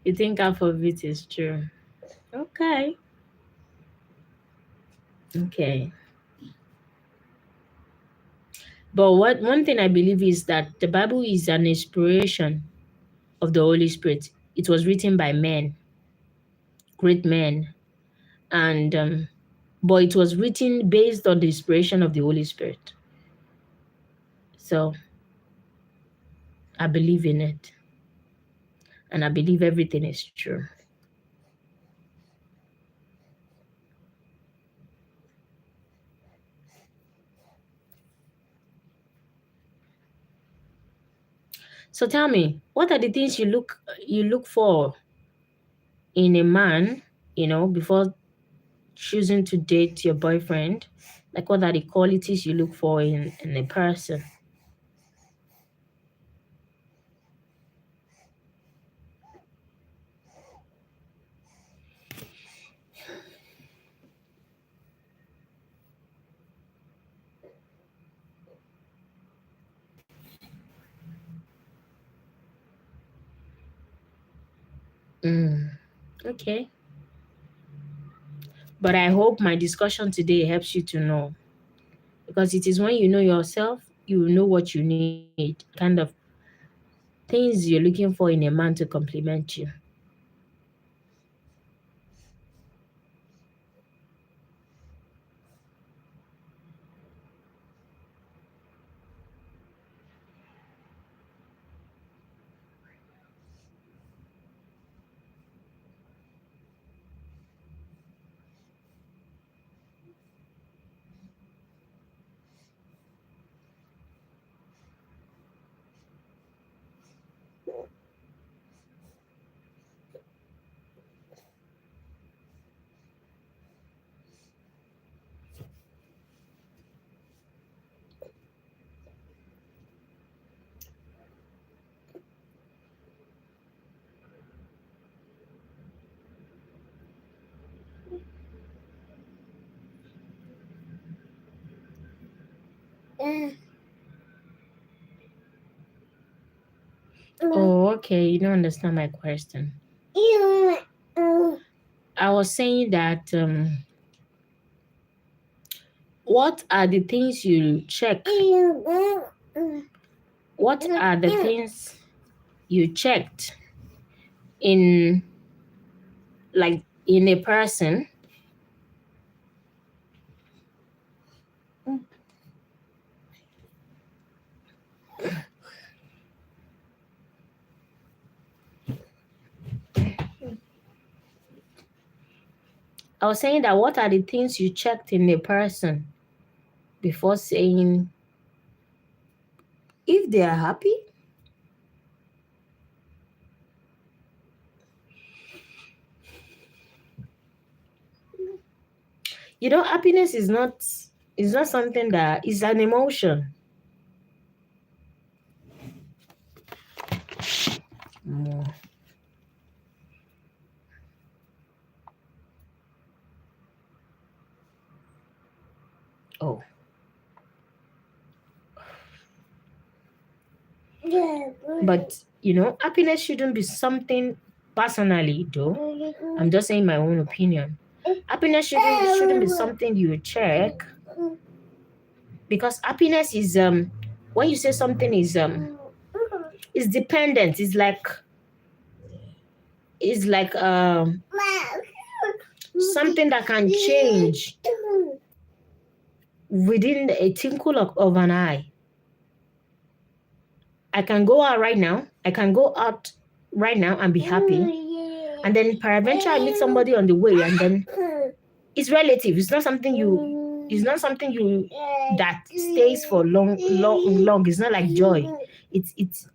You think half of it is true? Okay. Okay. But one thing I believe is that the Bible is an inspiration of the Holy Spirit. It was written by men, great men, and but it was written based on the inspiration of the Holy Spirit. So I believe in it, and I believe everything is true. So tell me, what are the things you look for in a man, before choosing to date your boyfriend? Like, what are the qualities you look for in a person? Mm, okay. But I hope my discussion today helps you to know, because it is when you know yourself, you know what you need, kind of things you're looking for in a man to complement you. Oh, okay. You don't understand my question. I was saying that what are the things you check? What are the things you checked in, like, in a person? I was saying that what are the things you checked in a person before saying if they are happy? Happiness is not something that is an emotion. Mm. Oh. But happiness shouldn't be something personally, though. I'm just saying my own opinion. Happiness shouldn't be something you check, because happiness is when you say something is dependent. It's like something that can change within a twinkle of an eye. I can go out right now. I can go out right now and be happy, and then peradventure I meet somebody on the way, and then it's relative. It's not something you. It's not something you that stays for long, long, long. It's not like joy. It's.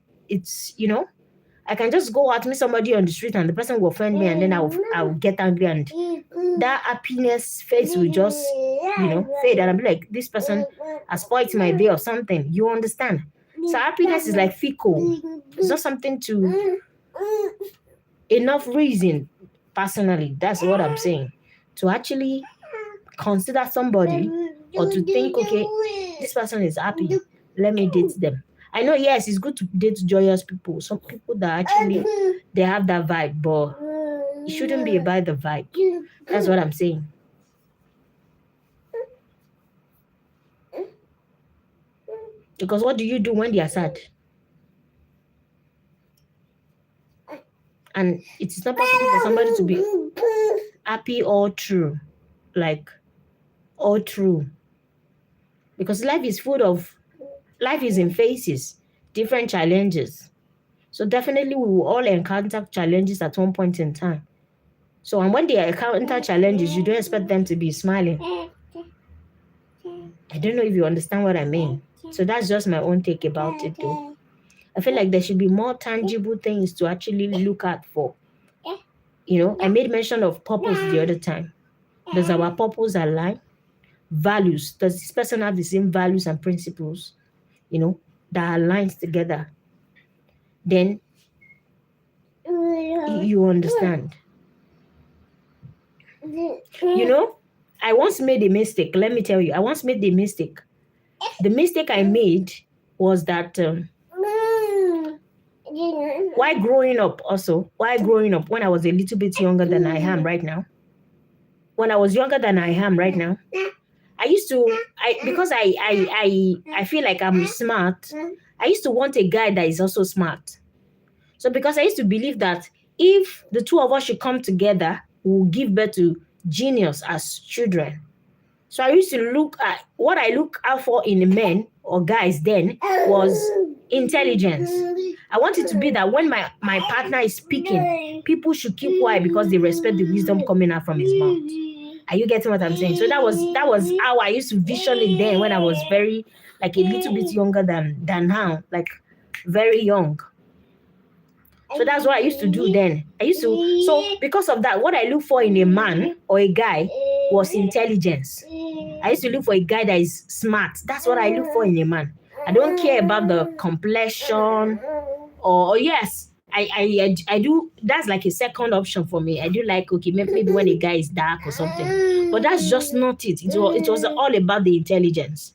I can just go out, meet somebody on the street, and the person will offend me, and then I'll get angry, and that happiness face will just fade, and I'll be like, this person has spoiled my day or something. You understand? So happiness is like fickle. It's not something to enough reason. Personally, that's what I'm saying. To actually consider somebody, or to think, okay, this person is happy, let me date them. I know, yes, it's good to date joyous people. Some people that actually they have that vibe, but it shouldn't be about the vibe. That's what I'm saying. Because what do you do when they are sad? And it is not possible for somebody to be happy all through, like all through. Because life is in phases, different challenges. So definitely we will all encounter challenges at one point in time. So and when they encounter challenges, you don't expect them to be smiling. I don't know if you understand what I mean. So that's just my own take about it though. I feel like there should be more tangible things to actually look at for. I made mention of purpose the other time. Does our purpose align? Values. Does this person have the same values and principles, that aligns together? Then you understand. I once made a mistake. Let me tell you, I once made a mistake. The mistake I made was that while growing up, when I was a little bit younger than I am right now, I used to, because I feel like I'm smart, I used to want a guy that is also smart. So because I used to believe that if the two of us should come together, we'll give birth to genius as children. So I used to look at what I look out for in men or guys then was intelligence. I wanted to be that when my partner is speaking, people should keep quiet because they respect the wisdom coming out from his mouth. Are you getting what I'm saying? So that was how I used to vision it then when I was very, like a little bit younger than now, like very young. So that's what I used to do then. So because of that, what I look for in a man or a guy was intelligence. I used to look for a guy that is smart. That's what I look for in a man. I don't care about the complexion or yes, I do. That's like a second option for me. I do like, okay, maybe when a guy is dark or something, but that's just not it. It was all about the intelligence.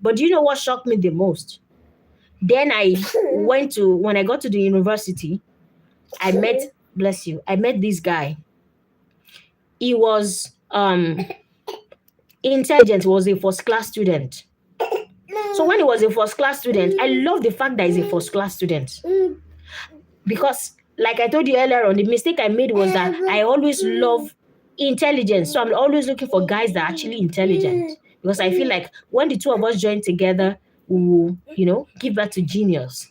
But do you know what shocked me the most? Then when I got to the university, I met this guy. He was intelligent, was a first class student. So when he was a first class student, I love the fact that he's a first class student. Because like I told you earlier on, the mistake I made was that I always love intelligence. So I'm always looking for guys that are actually intelligent. Because I feel like when the two of us join together, we will, give birth to genius.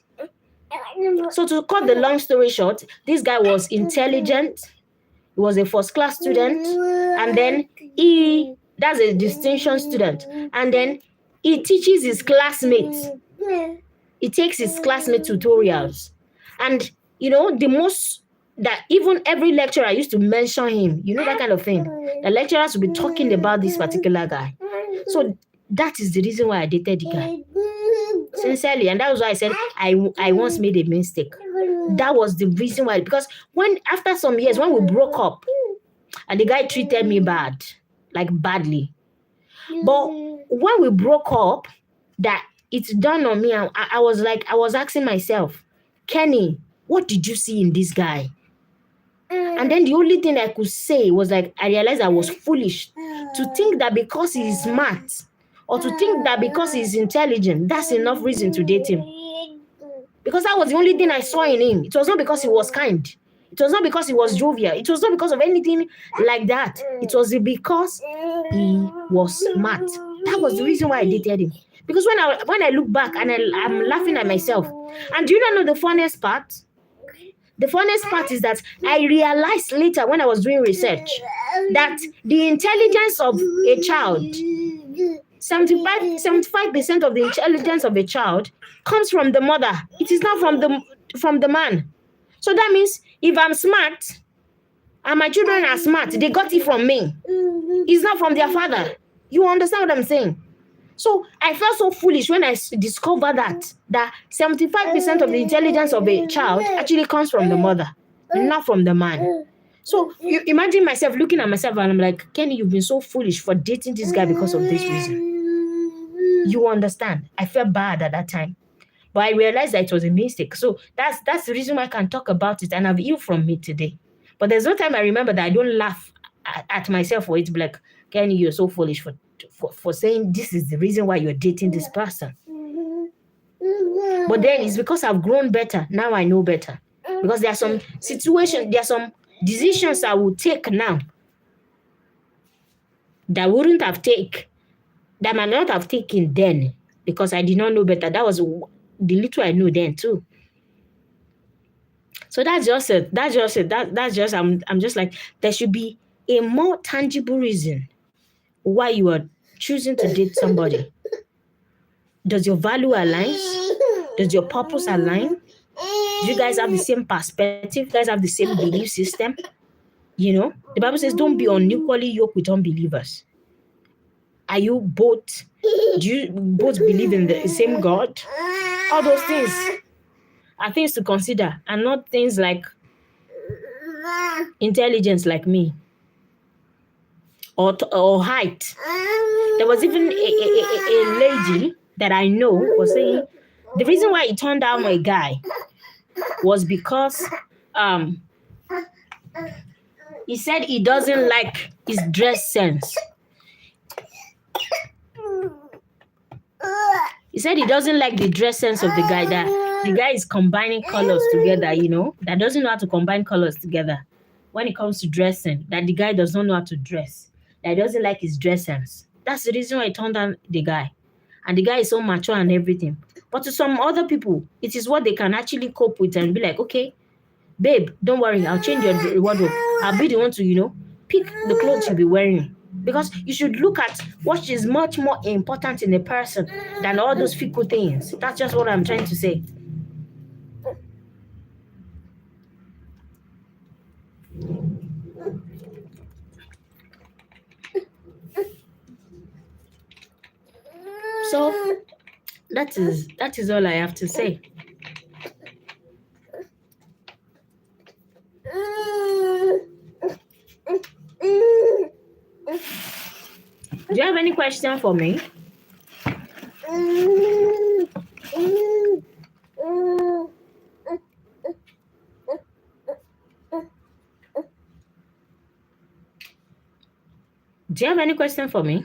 So to cut the long story short, this guy was intelligent. He was a first class student. And then that's a distinction student. And then he teaches his classmates. He takes his classmate tutorials. And, the most that even every lecturer used to mention him, that kind of thing. The lecturers would be talking about this particular guy. So that is the reason why I dated the guy. Sincerely. And that was why I said I once made a mistake. That was the reason why. Because after some years, when we broke up, and the guy treated me badly. But when we broke up, that it's done on me, I was asking myself, Kenny, what did you see in this guy? And then the only thing I could say was I realized I was foolish to think that because he's smart or to think that because he's intelligent, that's enough reason to date him. Because that was the only thing I saw in him. It was not because he was kind. It was not because he was jovial. It was not because of anything like that. It was because he was smart. That was the reason why I dated him. Because when I look back and I'm laughing at myself, and do you not know the funniest part? The funniest part is that I realized later when I was doing research that the intelligence of a child, 75% of the intelligence of a child comes from the mother. It is not from the man. So that means if I'm smart and my children are smart, they got it from me. It's not from their father. You understand what I'm saying? So I felt so foolish when I discovered that 75% of the intelligence of a child actually comes from the mother, not from the man. So you imagine myself looking at myself and I'm like, Kenny, you've been so foolish for dating this guy because of this reason. You understand? I felt bad at that time. But I realized that it was a mistake. So that's the reason why I can talk about it and I've healed from it today. But there's no time I remember that I don't laugh at myself for it. Like, Kenny, you're so foolish for saying this is the reason why you're dating this person. But then it's because I've grown better. Now I know better. Because there are some situations, there are some decisions I will take now that wouldn't have taken, that might not have taken then because I did not know better. That was the little I knew then too. So that's just it. That's just I'm just like, there should be a more tangible reason why you are choosing to date somebody. Does your value align? Does your purpose align? Do you guys have the same perspective? You guys have the same belief system? You know, the Bible says, don't be unequally yoked with unbelievers. Are you both, do you both believe in the same God? All those things are things to consider and not things like intelligence like me or height. There was even a lady that I know was saying the reason why he turned down my guy was because he said he doesn't like his dress sense. He said he doesn't like the dress sense of the guy, that the guy is combining colors together, you know, that doesn't know how to combine colors together when it comes to dressing, that the guy does not know how to dress, that he doesn't like his dress sense. That's the reason why I turned down the guy. And the guy is so mature and everything. But to some other people, it is what they can actually cope with and be like, okay, babe, don't worry, I'll change your wardrobe. I'll be the one to, you know, pick the clothes you'll be wearing. Because you should look at what is much more important in a person than all those fickle things. That's just what I'm trying to say. So that is all I have to say. Do you have any question for me? Do you have any question for me?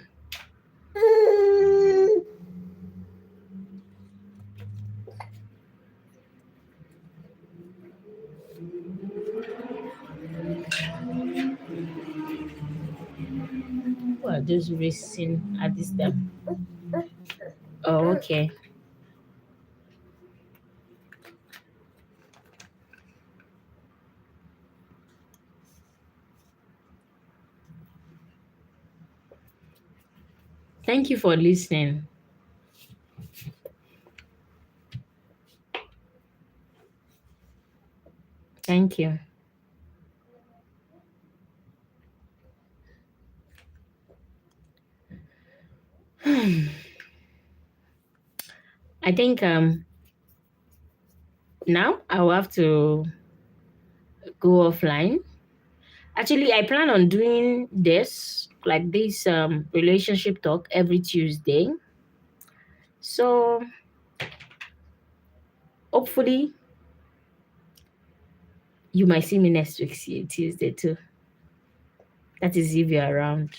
Who are those racing at this time? Oh, okay. Thank you for listening. Thank you. I think now I will have to go offline. Actually, I plan on doing this, like this relationship talk every Tuesday. So hopefully you might see me next week, Tuesday too. That is if you're around.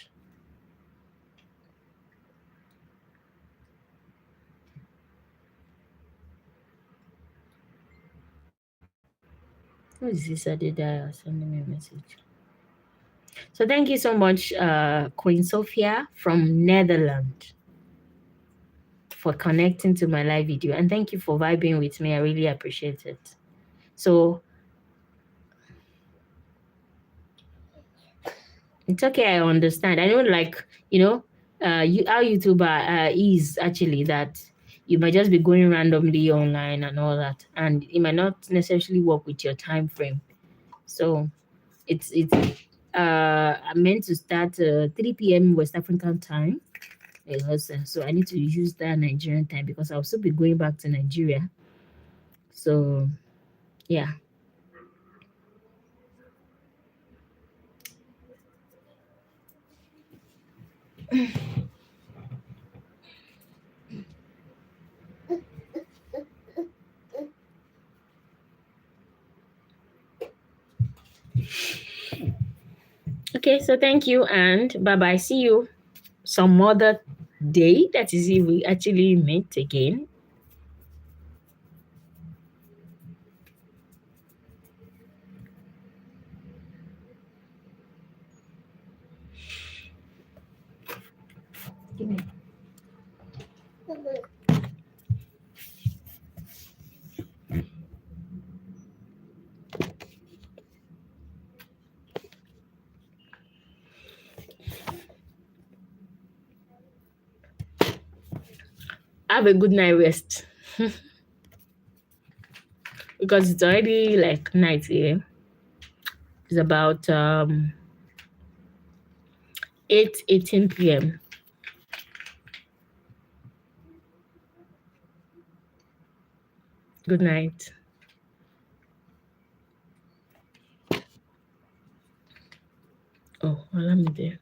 Who is this Adedaya sending me a message? So thank you so much, Queen Sophia from Netherlands, for connecting to my live video. And thank you for vibing with me. I really appreciate it. So it's okay, I understand. I know, like, you know, our YouTuber is actually that you might just be going randomly online and all that, and it might not necessarily work with your time frame. So it's I'm meant to start 3 p.m. West African time. So I need to use that Nigerian time because I'll still be going back to Nigeria. So yeah. Okay, so thank you and bye-bye. See you some other day. That is if we actually meet again. have a good night rest. Because it's already like night here. It's about 8:18 p.m. Good night. Oh, well, let me there.